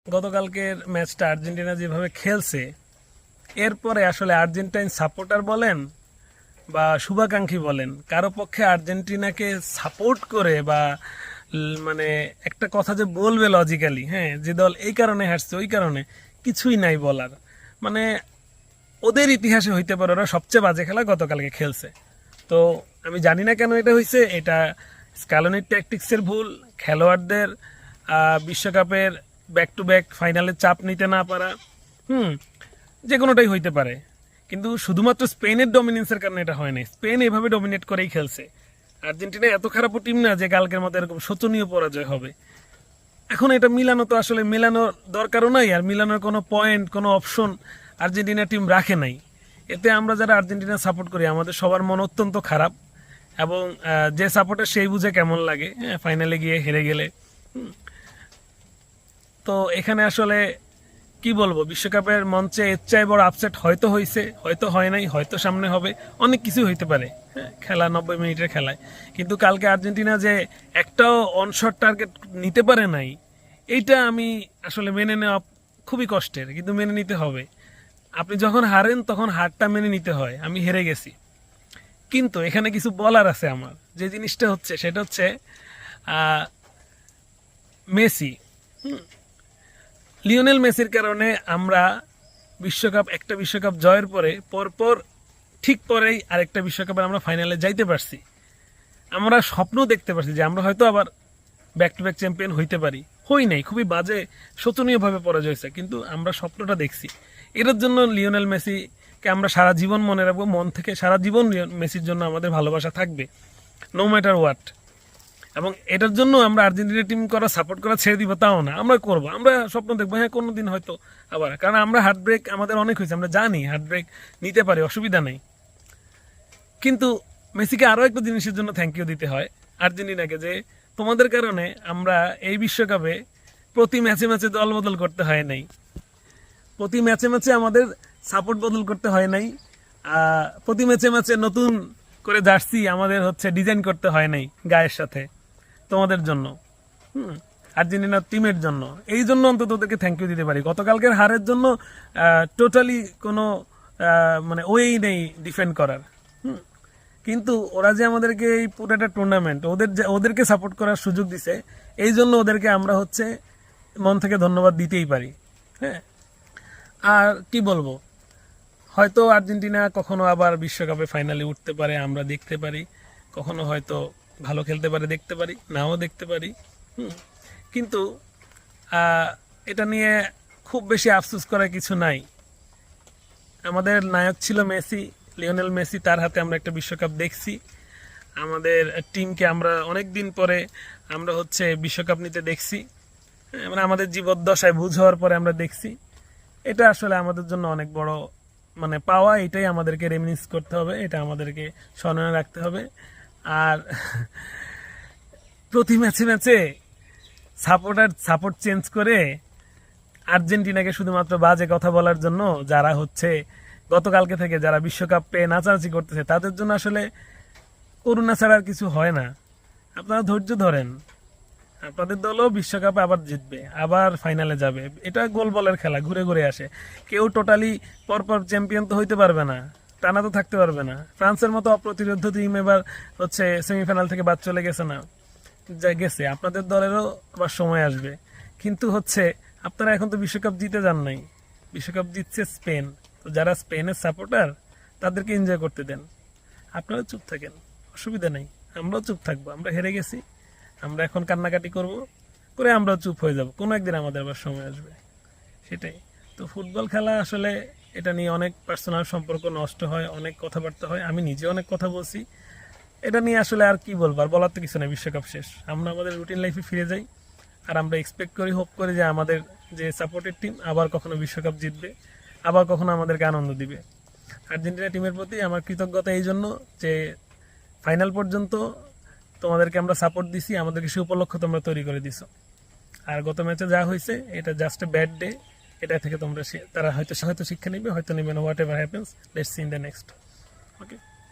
গতকালকের ম্যাচটা আর্জেন্টিনা যেভাবে খেলছে, এরপরে আসলে আর্জেন্টাইন সাপোর্টার বলেন বা শুভাকাঙ্ক্ষী বলেন, কারো পক্ষে আর্জেন্টিনাকে সাপোর্ট করে বা মানে একটা কথা যে বলবে লজিক্যালি, হ্যাঁ, যে দল এই কারণে হারছে ওই কারণে, কিছুই নাই বলার। মানে ওদের ইতিহাসে হইতে পারে ওরা সবচেয়ে বাজে খেলা গতকালকে খেলছে। তো আমি জানি না কেন এটা হয়েছে, এটা স্ক্যালোনির ট্যাকটিক্সের ভুল, খেলোয়াড়দের বিশ্বকাপের ব্যাক টু ব্যাক ফাইনালে চাপ নিতে না পারা, যে কোনোটাই হইতে পারে। কিন্তু শুধুমাত্র স্পেনের ডমিনেন্সের কারণে এটা হয় নাই। স্পেন এভাবে ডমিনেট করেই খেলছে। আর্জেন্টিনা এত খারাপও টিম না যে কালকের মতো এরকম শোচনীয় পরাজয় হবে। এখন এটা মিলানো তো আসলে মিলানোর দরকারও নাই, আর মিলানোর কোনো পয়েন্ট, কোনো অপশন আর্জেন্টিনা টিম রাখে নাই। এতে আমরা যারা আর্জেন্টিনা সাপোর্ট করি আমাদের সবার মন অত্যন্ত খারাপ, এবং যে সাপোর্টার সেই বুঝে কেমন লাগে, হ্যাঁ, ফাইনালে গিয়ে হেরে গেলে। তো এখানে আসলে কি বলবো, বিশ্বকাপের মঞ্চে এর চেয়ে বড় আপসেট হয়তো হয়েছে, হয়তো হয় নাই, হয়তো সামনে হবে, অনেক কিছু হইতে পারে, হ্যাঁ, খেলা 90 মিনিটের খেলায়। কিন্তু কালকে আর্জেন্টিনা যে একটাও অনশট টার্গেট নিতে পারে নাই, এইটা আমি আসলে মেনে নেওয়া খুবই কষ্টের, কিন্তু মেনে নিতে হবে। আপনি যখন হারেন তখন হারটা মেনে নিতে হয়। আমি হেরে গেছি, কিন্তু এখানে কিছু বলার আছে আমার। যে জিনিসটা হচ্ছে সেটা হচ্ছে মেসি, লিওনেল মেসির কারণে আমরা একটা বিশ্বকাপ জয়ের পরে পরপর ঠিক পরেই আরেকটা বিশ্বকাপে আমরা ফাইনালে যাইতে পারছি। আমরা স্বপ্ন দেখতে পারছি যে আমরা হয়তো আবার ব্যাক টু ব্যাক চ্যাম্পিয়ন হইতে পারি। হই নাই, খুবই বাজে শোচনীয়ভাবে পরাজয় হয়েছে, কিন্তু আমরা স্বপ্নটা দেখছি। এটার জন্য লিওনেল মেসিকে আমরা সারা জীবন মনে রাখবো, মন থেকে সারা জীবন মেসির জন্য আমাদের ভালোবাসা থাকবে, নো ম্যাটার হোয়াট। এবং এটার জন্য আমরা আর্জেন্টিনা টিম করা সাপোর্ট করা ছেড়ে দিব তাও না, আমরা করবো, আমরা স্বপ্ন দেখবো, হ্যাঁ কোনো দিন হয়তো আবার। কারণ আমরা হার্ট ব্রেক আমাদের অনেক হয়েছে, আমরা জানি হার্ট ব্রেক নিতে পারি, অসুবিধা নেই। কিন্তু মেসিকে আরও একটা জিনিসের জন্য থ্যাংক ইউ দিতে হয় আর্জেন্টিনাকে, যে তোমাদের কারণে আমরা এই বিশ্বকাপে প্রতি ম্যাচে ম্যাচে দল বদল করতে হয় নাই, প্রতি ম্যাচে ম্যাচে আমাদের সাপোর্ট বদল করতে হয় নাই, প্রতি ম্যাচে ম্যাচে নতুন করে জার্সি আমাদের ডিজাইন করতে হয় নাই গায়ের সাথে, তোমাদের জন্য, আর্জেন্টিনার টিমের জন্য। এই জন্য অন্তত ওদেরকে থ্যাংক ইউ দিতে পারি। গতকালকের হারের জন্য টোটালি কোনো মানে ওয়েই নেই ডিফেন্ড করার। কিন্তু ওরা যে আমাদেরকে এই পুরোটা টুর্নামেন্ট ওদেরকে সাপোর্ট করার সুযোগ দিছে, এই জন্য ওদেরকে আমরা মন থেকে ধন্যবাদ দিতেই পারি। হ্যাঁ, আর কি বলবো, হয়তো আর্জেন্টিনা কখনো আবার বিশ্বকাপে ফাইনালে উঠতে পারে, আমরা দেখতে পারি, কখনো হয়তো ভালো খেলতে পারে, দেখতে পারি, নাও দেখতে পারি। কিন্তু এটা নিয়ে খুব বেশি আফসোস করার কিছু নাই। আমাদের নায়ক ছিল মেসি, লিওনেল মেসি, তার হাতে আমরা একটা বিশ্বকাপ দেখছি। আমাদের টিমকে আমরা অনেক দিন পরে আমরা বিশ্বকাপ নিতে দেখছি, মানে আমাদের জীবদ্দশায় বুঝ হওয়ার পরে আমরা দেখছি। এটা আসলে আমাদের জন্য অনেক বড় মানে পাওয়া, এটাই আমাদেরকে রেমিনিস করতে হবে, এটা আমাদেরকে স্মরণে রাখতে হবে। আর প্রতি ম্যাচে ম্যাচে সাপোর্ট চেঞ্জ করে আর্জেন্টিনাকে শুধুমাত্র বাজে কথা বলার জন্য যারা গতকালকে থেকে যারা বিশ্বকাপ পেয়ে নাচানাচি করতেছে, তাদের জন্য আসলে করুণা ছাড়া আর কিছু হয় না। আপনারা ধৈর্য ধরেন, আপনাদের দলও বিশ্বকাপে আবার জিতবে, আবার ফাইনালে যাবে। এটা গোল বলের খেলা, ঘুরে ঘুরে আসে। কেউ টোটালি পরপর চ্যাম্পিয়ন তো হইতে পারবে না, টানা তো থাকতে পারবে না। ফ্রান্সের মতো অপ্রতিরোধ্য টিম এবার সেমিফাইনাল থেকে বাদ চলে গেছে না, যা গেছে। আপনাদের দলেরও আবার সময় আসবে। কিন্তু আপনারা এখন তো বিশ্বকাপ জিতে যান নাই, বিশ্বকাপ জিতছে স্পেন। তো যারা স্পেনের সাপোর্টার তাদেরকে এনজয় করতে দেন, আপনারা চুপ থাকেন, অসুবিধা নেই। আমরাও চুপ থাকবো, আমরা হেরে গেছি, আমরা এখন কান্নাকাটি করব, করে আমরাও চুপ হয়ে যাব, কোনো একদিন আমাদের আবার সময় আসবে, সেটাই। তো ফুটবল খেলা আসলে এটা নিয়ে অনেক পার্সোনাল সম্পর্ক নষ্ট হয়, অনেক কথাবার্তা হয়, আমি নিজে অনেক কথা বলছি এটা নিয়ে। আসলে আর কি বলবো, আর বলার তো কিছু নেই, বিশ্বকাপ শেষ, আমরা আমাদের রুটিন লাইফে ফিরে যাই। আর আমরা এক্সপেক্ট করি, হোপ করি যে আমাদের যে সাপোর্টেড টিম আবার কখনো বিশ্বকাপ জিতবে, আবার কখনো আমাদেরকে আনন্দ দিবে। আর্জেন্টিনা টিমের প্রতি আমার কৃতজ্ঞতা এই জন্য যে ফাইনাল পর্যন্ত তোমাদেরকে আমরা সাপোর্ট দিছি, আমাদেরকে সে উপলক্ষ তোমরা তৈরি করে দিছো। আর গত ম্যাচে যা হয়েছে এটা জাস্ট এ ব্যাড ডে, এটা থেকে তারা হয়তো শিক্ষা নেবে, হয়তো নেবে না, what ever happens, let's see in the next. Okay.